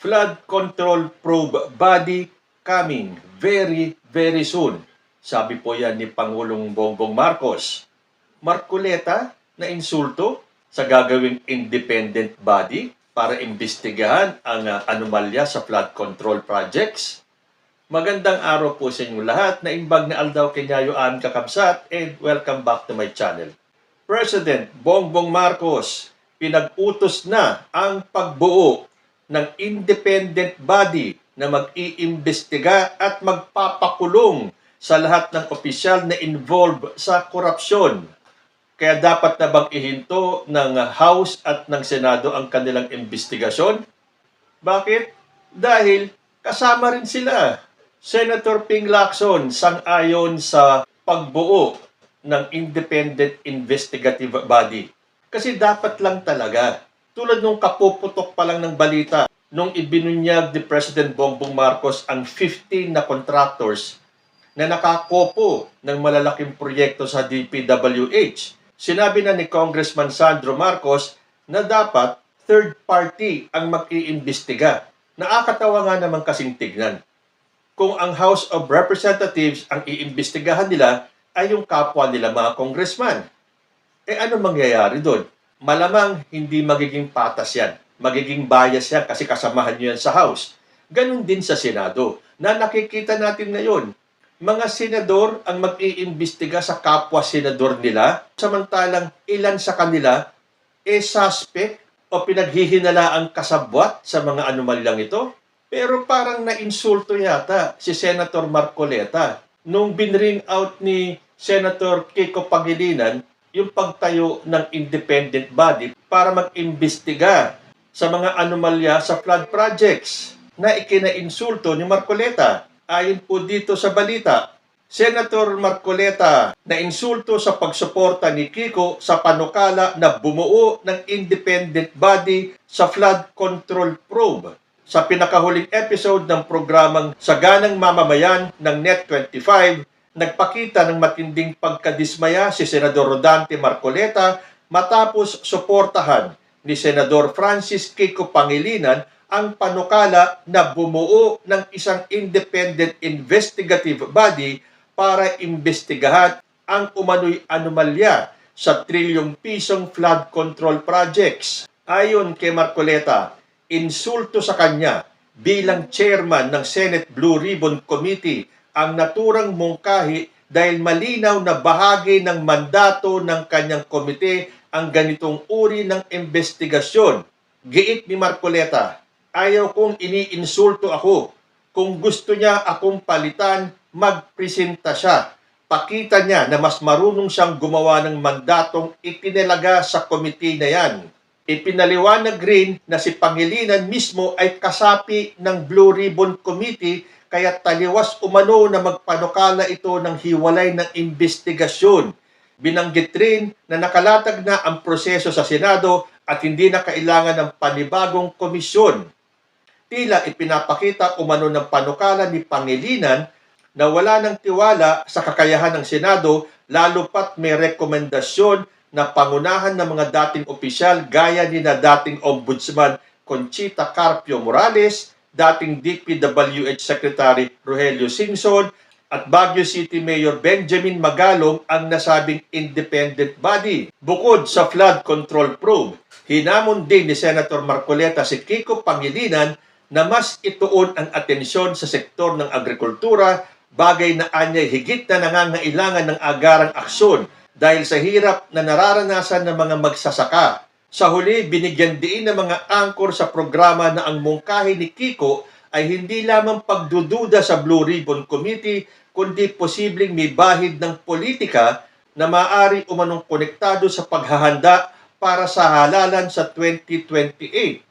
Flood control probe body coming very, very soon. Sabi po yan ni Pangulong Bongbong Marcos. Marcoleta na insulto sa gagawing independent body para imbestigahan ang anomalya sa flood control projects. Magandang araw po sa inyo lahat. Naimbag na Aldaw Kenyayo ang kakabsat and welcome back to my channel. President Bongbong Marcos pinag-utos na ang pagbuo ng independent body na mag-iimbestiga at magpapakulong sa lahat ng opisyal na involved sa korupsyon. Kaya dapat na bang ihinto ng House at ng Senado ang kanilang investigasyon? Bakit? Dahil kasama rin sila. Senator Ping Lacson sang-ayon sa pagbuo ng independent investigative body. Kasi dapat lang talaga. Tulad nung kapuputok pa lang ng balita, nung ibinunyag ni President Bongbong Marcos ang 15 na contractors na nakakopo ng malalaking proyekto sa DPWH. Sinabi na ni Congressman Sandro Marcos na dapat third party ang mag-iimbestiga. Nakakatawa nga naman kasing tignan. Kung ang House of Representatives ang iimbestigahan nila ay yung kapwa nila mga congressman. Ano mangyayari doon? Malamang hindi magiging patas yan. Magiging bias yan kasi kasamahan nyo yan sa House. Ganon din sa Senado na nakikita natin ngayon. Mga senador ang mag-iimbestiga sa kapwa senador nila, samantalang ilan sa kanila suspect o pinaghihinalaang kasabwat sa mga anomalyang ito. Pero parang na-insulto yata si Senator Marcoleta nung binring out ni Senator Kiko Pangilinan yung pagtayo ng independent body para mag-imbestiga sa mga anomalya sa flood projects na ikinainsulto ni Marcoleta. Ayon po dito sa balita, Senator Marcoleta na insulto sa pagsuporta ni Kiko sa panukala na bumuo ng independent body sa flood control probe. Sa pinakahuling episode ng programang Saganang Mamamayan ng Net25, nagpakita ng matinding pagkadismaya si Senador Rodante Marcoleta matapos suportahan ni Senador Francis Kiko Pangilinan ang panukala na bumuo ng isang independent investigative body para imbestigahan ang umano'y anomalya sa trilyong pisong flood control projects. Ayon kay Marcoleta, insulto sa kanya bilang chairman ng Senate Blue Ribbon Committee ang naturang mungkahi dahil malinaw na bahagi ng mandato ng kanyang komite ang ganitong uri ng investigasyon. Giit ni Marcoleta, ayaw kong iniinsulto ako. Kung gusto niya akong palitan, magpresenta siya. Pakita niya na mas marunong siyang gumawa ng mandatong itinalaga sa komite na yan. Ipinaliwanag rin na si Pangilinan mismo ay kasapi ng Blue Ribbon Committee kaya taliwas umano na magpanukala ito ng hiwalay ng investigasyon. Binanggit rin na nakalatag na ang proseso sa Senado at hindi na kailangan ng panibagong komisyon. Tila ipinapakita umano ng panukala ni Pangilinan na wala ng tiwala sa kakayahan ng Senado lalo pat may rekomendasyon na pangunahan ng mga dating opisyal gaya ni na dating Ombudsman Conchita Carpio Morales, dating DPWH Secretary Rogelio Singson at Baguio City Mayor Benjamin Magalong ang nasabing independent body. Bukod sa flood control probe, hinamon din ni Senator Marcoleta si Kiko Pangilinan na mas ituon ang atensyon sa sektor ng agrikultura, bagay na anyay higit na nangangailangan ng agarang aksyon dahil sa hirap na nararanasan ng mga magsasaka. Sa huli, binigyan din ng mga angkor sa programa na ang mungkahi ni Kiko ay hindi lamang pagdududa sa Blue Ribbon Committee, kundi posibleng may bahid ng politika na maaari umanong konektado sa paghahanda para sa halalan sa 2028.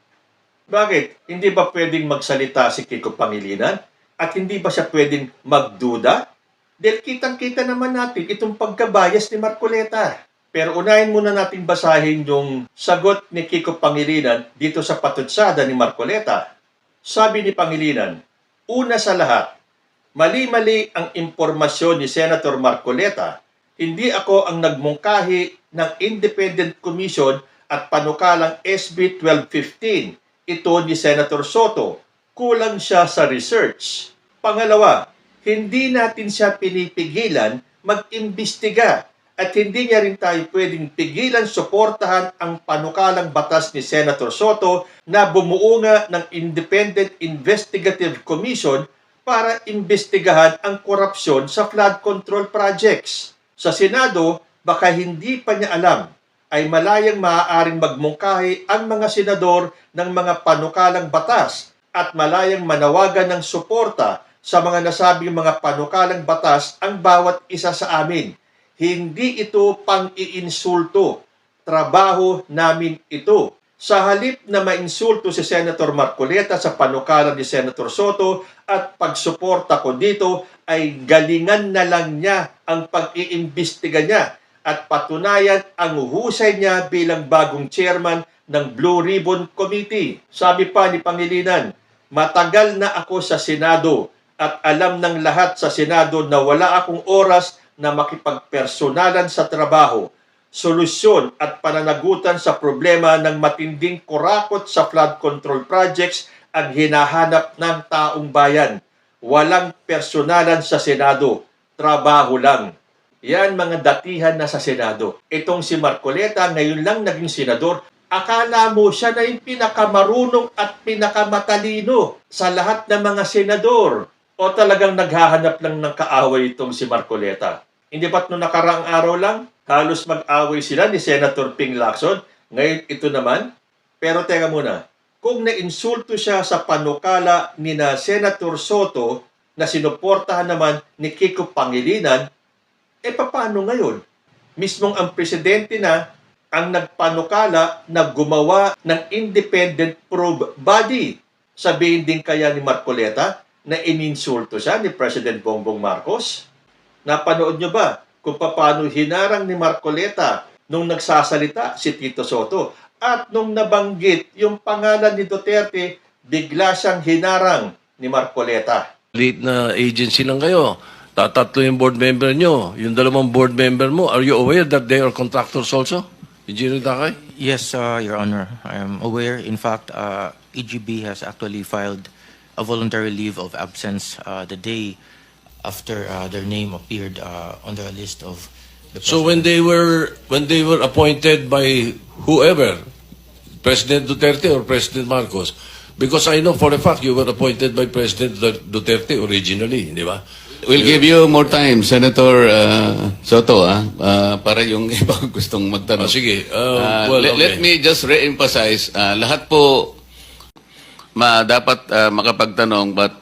Bakit? Hindi ba pwedeng magsalita si Kiko Pangilinan? At hindi ba siya pwedeng magduda? Dahil kitang-kita naman natin itong pagkabayas ni Marcoleta. Pero unahin muna natin basahin yung sagot ni Kiko Pangilinan dito sa patutsada ni Marcoleta. Sabi ni Pangilinan, una sa lahat, mali-mali ang impormasyon ni Senator Marcoleta. Hindi ako ang nagmungkahi ng Independent Commission at panukalang SB 1215. Ito ni Senator Soto. kulang siya sa research. Pangalawa, hindi natin siya pinipigilan mag-imbestiga at hindi niya rin tayo pwedeng pigilan suportahan ang panukalang batas ni Senator Soto na bumuo nga ng Independent Investigative Commission para imbestigahan ang korupsyon sa flood control projects. Sa Senado, baka hindi pa niya alam ay malayang maaaring magmungkahi ang mga senador ng mga panukalang batas at malayang manawagan ng suporta sa mga nasabing mga panukalang batas ang bawat isa sa amin. Hindi ito pang-iinsulto. Trabaho namin ito. Sa halip na mainsulto si Senator Marcoleta sa panukala ni Senator Soto at pagsuporta ko dito ay galingan na lang niya ang pag-iimbestiga niya at patunayan ang husay niya bilang bagong chairman ng Blue Ribbon Committee. Sabi pa ni Pangilinan, matagal na ako sa Senado at alam ng lahat sa Senado na wala akong oras na makipagpersonalan sa trabaho, solusyon at pananagutan sa problema ng matinding kurakot sa flood control projects ang hinahanap ng taong bayan. Walang personalan sa Senado, trabaho lang. Yan mga datihan na sa Senado. Itong si Marcoleta ngayon lang naging senador. Akala mo siya na yung pinakamarunong at pinakamatalino sa lahat ng mga senador. O talagang naghahanap lang ng kaaway itong si Marcoleta? Hindi ba't nung nakaraang araw lang, halos mag-away sila ni Senator Ping Lacson? Ngayon ito naman? Pero teka muna, kung nainsulto siya sa panukala ni na Senator Soto na sinuportahan naman ni Kiko Pangilinan, paano ngayon? Mismong ang presidente na ang nagpanukala na gumawa ng independent probe body. Sabihin din kaya ni Marcoleta na ininsulto siya ni President Bongbong Marcos? Napanood nyo ba kung paano hinarang ni Marcoleta nung nagsasalita si Tito Soto? At nung nabanggit yung pangalan ni Duterte, bigla siyang hinarang ni Marcoleta. Lead na agency lang kayo. Tatatlo yung board member nyo. Yung dalawang board member mo, are you aware that they are contractors also? Engineer Takay? Yes, Your Honor. I am aware. In fact, EGB has actually filed a voluntary leave of absence the day after their name appeared on the list of the So when they were appointed by whoever, President Duterte or President Marcos, because I know for a fact you were appointed by President Duterte originally, di ba? We'll give you more time, Senator Soto, para yung iba gustong magtanong. Sige. Let me just re-emphasize, lahat po dapat makapagtanong, but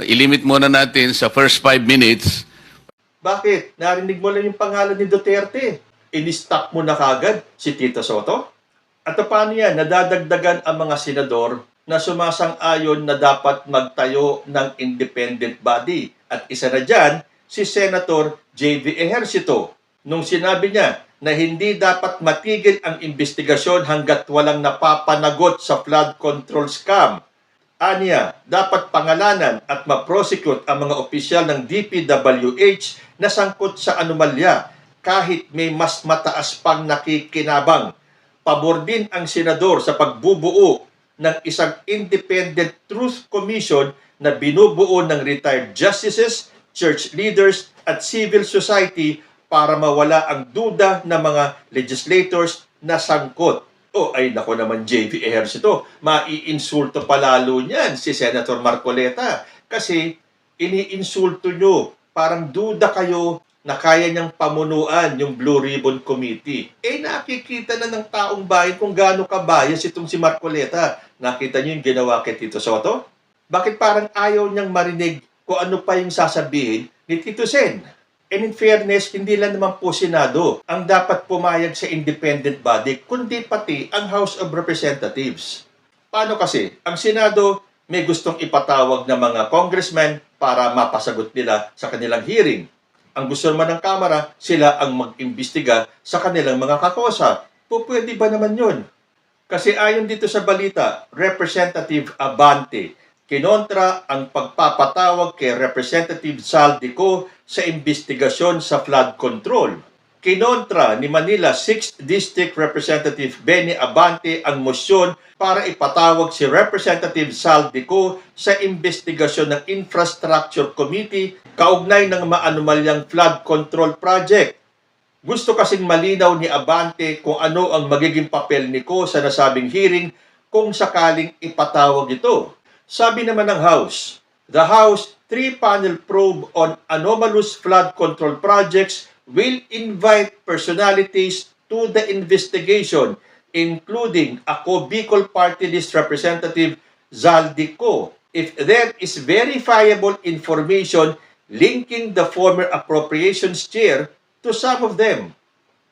ilimit muna natin sa first 5 minutes. Bakit? Narinig mo lang yung pangalan ni Duterte. In-stop mo na kagad si Tito Soto? At paano yan? Nadadagdagan ang mga senador na sumasang-ayon na dapat magtayo ng independent body. At isa na dyan, si Senator J.V. Ejercito. Nung sinabi niya na hindi dapat matigil ang investigasyon hanggat walang napapanagot sa flood control scam. Aniya, dapat pangalanan at ma-prosecute ang mga opisyal ng DPWH na sangkot sa anomalya kahit may mas mataas pang nakikinabang. Pabor din ang senador sa pagbubuo ng isang Independent Truth Commission na binubuo ng retired justices, church leaders at civil society para mawala ang duda ng mga legislators na sangkot. Ay nako naman J.V. Ejercito, maiinsulto palalo niyan si Senator Marcoleta kasi iniinsulto nyo, parang duda kayo na kaya niyang pamunuan yung Blue Ribbon Committee. Nakikita na ng taong bayan kung gaano kabayas itong si Marcoleta. Nakita niyo yung ginawa kay Tito Soto? Bakit parang ayaw niyang marinig kung ano pa yung sasabihin ni Tito Sen? And in fairness, hindi lang naman po Senado ang dapat pumayag sa independent body, kundi pati ang House of Representatives. Paano kasi? Ang Senado may gustong ipatawag ng mga congressmen para mapasagot nila sa kanilang hearing. Ang gusto naman ng Kamara, sila ang mag-imbestiga sa kanilang mga kakosa. Pwede ba naman yun? Kasi ayon dito sa balita, Representative Abante, kinontra ang pagpapatawag kay Representative Saldico sa investigasyon sa flood control. kinontra ni Manila 6th District Representative Benny Abante ang motion para ipatawag si Representative Saldico sa investigasyon ng Infrastructure Committee kaugnay ng maanumalyang flood control project. Gusto kasing malinaw ni Abante kung ano ang magiging papel ni Ko sa nasabing hearing kung sakaling ipatawag ito. Sabi naman ng House, the House 3-panel probe on anomalous flood control projects will invite personalities to the investigation, including ako Bicol Party List Representative Zaldico, if there is verifiable information linking the former appropriations chair to some of them.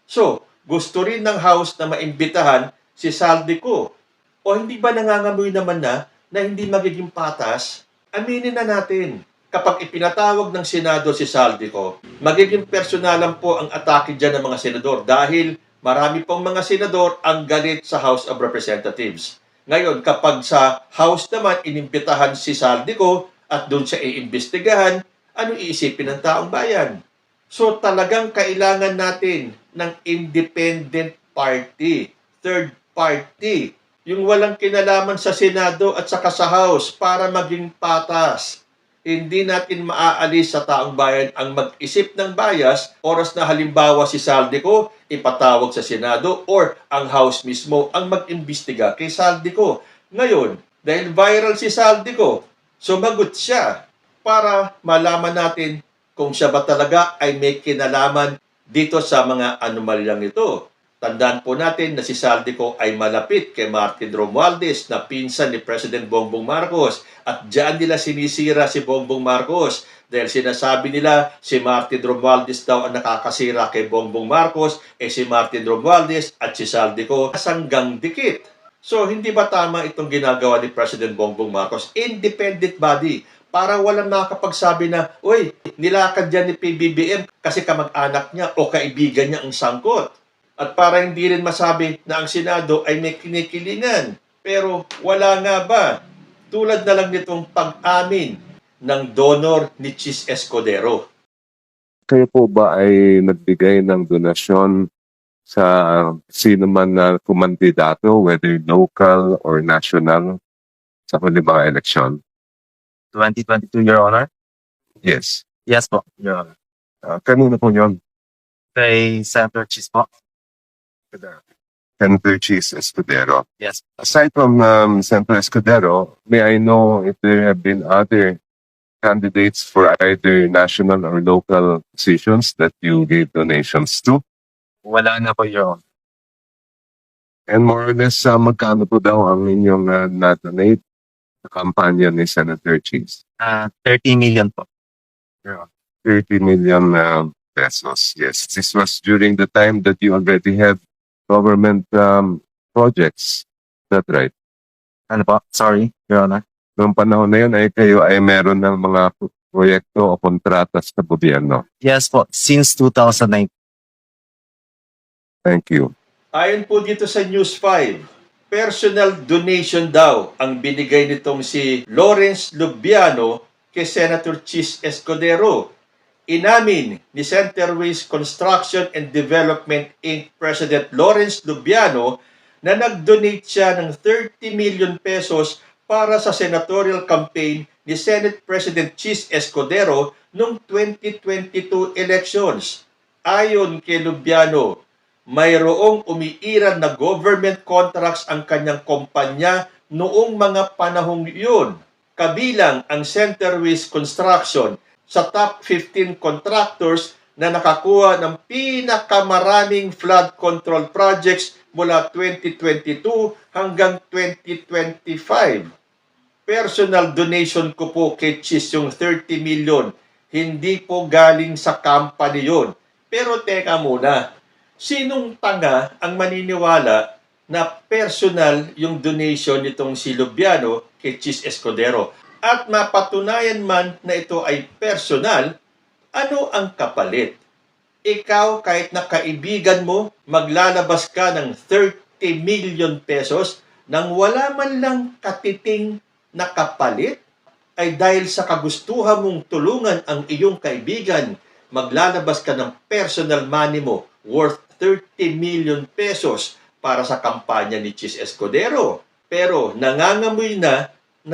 So, gusto rin ng House na maimbitahan si Zaldico. O hindi ba nangangamoy naman na hindi magiging patas? Aminin na natin. Kapag ipinatawag ng Senado si Zaldico, magiging personalan po ang atake dyan ng mga senador dahil marami pong mga senador ang galit sa House of Representatives. Ngayon, kapag sa House naman inimbitahan si Zaldico at doon siya iimbestigahan, ano iisipin ng taong bayan? So talagang kailangan natin ng independent party, third party, yung walang kinalaman sa Senado at saka sa House para maging patas. Hindi natin maaalis sa taong bayan ang mag-isip ng bias oras na halimbawa si Zaldico ipatawag sa Senado or ang House mismo ang mag-imbestiga kay Zaldico. Ngayon, dahil viral si Zaldico, sumagot siya para malaman natin kung siya ba talaga ay may kinalaman dito sa mga anomalyang ito. Tandaan po natin na si Zaldico ay malapit kay Martin Romualdez na pinsan ni President Bongbong Marcos at diyan nila sinisira si Bongbong Marcos dahil sinasabi nila si Martin Romualdez daw ang nakakasira kay Bongbong Marcos si Martin Romualdez at si Zaldico sanggang dikit. So hindi ba tama itong ginagawa ni President Bongbong Marcos? Independent body para walang makakapagsabi na, uy, nilakad dyan ni PBBM kasi kamag-anak niya o kaibigan niya ang sangkot. At para hindi rin masabi na ang Senado ay may kinikilingan. Pero wala nga ba? Tulad na lang nitong pag-amin ng donor ni Chis Escudero. Kayo po ba ay nagbigay ng donasyon sa sino man na kumandidato, whether local or national, sa huli mga eleksyon? 2022, Your Honor? Yes. Yes po, Your Honor. Kanino po yun? Kay Senator Chis po? Senator Chis Escudero. Yes. Aside from Senator Escudero, may I know if there have been other candidates for either national or local positions that you gave donations to? Wala na po, Your Honor. And more or less, magkano po daw ang inyong na-donate sa kampanya ni Senator Chis? 30 million po. 30 million pesos. Yes, this was during the time that you already have government projects. Is that right? Ano po? Sorry, Your Honor. Noong panahon na yun ay kayo ay meron ng mga proyekto o kontrata sa gobyerno. Yes po, since 2009. Thank you. Ayon po dito sa News 5, personal donation daw ang binigay nitong si Lawrence Lubiano kay Senator Chis Escudero. Inamin ni Centerways Construction and Development Inc. President Lawrence Lubiano na nag-donate siya ng 30 million pesos para sa senatorial campaign ni Senate President Chis Escudero noong 2022 elections. Ayon kay Lubiano, mayroong umiiral na government contracts ang kanyang kumpanya noong mga panahong iyon. Kabilang ang Centerways Construction sa top 15 contractors na nakakuha ng pinakamaraming flood control projects mula 2022 hanggang 2025. Personal donation ko po kay Chis yung 30 million. Hindi po galing sa company yun. Pero teka muna, sinong tanga ang maniniwala na personal yung donation nitong si Lubiano kay Chis Escudero? At mapatunayan man na ito ay personal, ano ang kapalit? Ikaw, kahit na kaibigan mo, maglalabas ka ng 30 million pesos nang wala man lang katiting na kapalit? Ay dahil sa kagustuhan mong tulungan ang iyong kaibigan, maglalabas ka ng personal money mo worth 30 million pesos para sa kampanya ni Chis Escudero. Pero nangangamoy na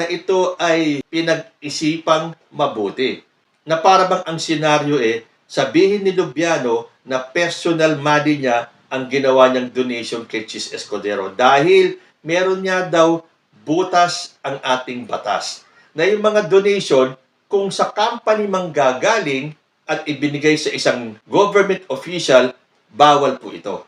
ito ay pinag-isipang mabuti. Na para bang ang senaryo sabihin ni Lubiano na personal money niya ang ginawa niyang donation kay Chis Escudero dahil meron niya daw butas ang ating batas. Na yung mga donation, kung sa company manggagaling at ibinigay sa isang government official, bawal po ito.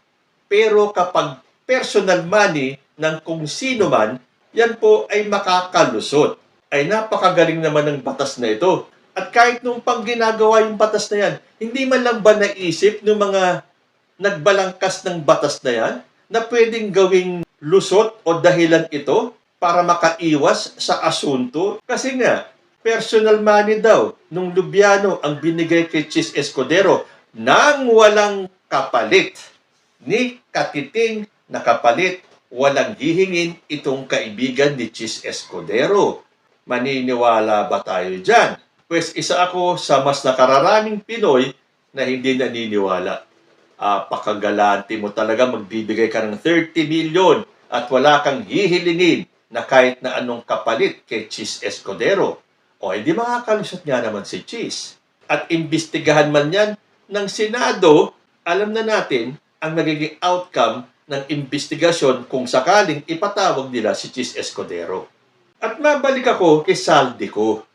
Pero kapag personal money ng kung sino man, yan po ay makakalusot. Ay napakagaling naman ng batas na ito. At kahit nung pang ginagawa yung batas na yan, hindi man lang ba naisip ng mga nagbalangkas ng batas na yan na pwedeng gawing lusot o dahilan ito para makaiwas sa asunto? Kasi nga, personal money daw nung Lubiano ang binigay kay Chis Escudero nang walang kapalit. Ni katiting na kapalit, walang hihingin itong kaibigan ni Chis Escudero. Maniniwala ba tayo dyan? Pues isa ako sa mas nakararaming Pinoy na hindi naniniwala. Pakagalante mo talaga magbibigay ka ng 30 million at wala kang hihilingin na kahit na anong kapalit kay Chis Escudero. O hindi makakalusot nga naman si Chis. At imbestigahan man yan ng Senado, alam na natin ang nagiging outcome ng investigasyon kung sakaling ipatawag nila si Chis Escudero. At mabalik ako kay Saldico.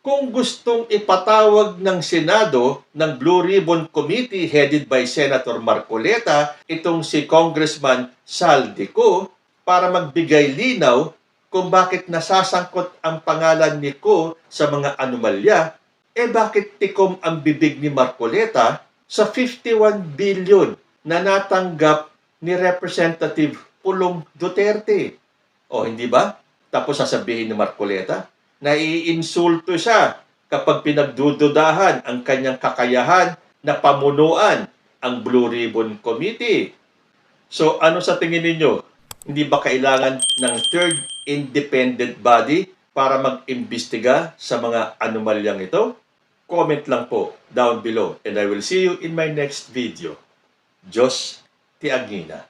Kung gustong ipatawag ng Senado ng Blue Ribbon Committee headed by Senator Marcoleta itong si Congressman Saldico para magbigay linaw kung bakit nasasangkot ang pangalan ni Ko sa mga anomalya, bakit tikom ang bibig ni Marcoleta sa 51 billion na natanggap ni Representative Pulong Duterte? O hindi ba? Tapos sasabihin ni Marcoleta, naiinsulto siya kapag pinagdududahan ang kanyang kakayahan na pamunuan ang Blue Ribbon Committee. So ano sa tingin ninyo? Hindi ba kailangan ng third independent body para mag-imbestiga sa mga anomalyang ito? Comment lang po down below and I will see you in my next video. Diyos ti Agina.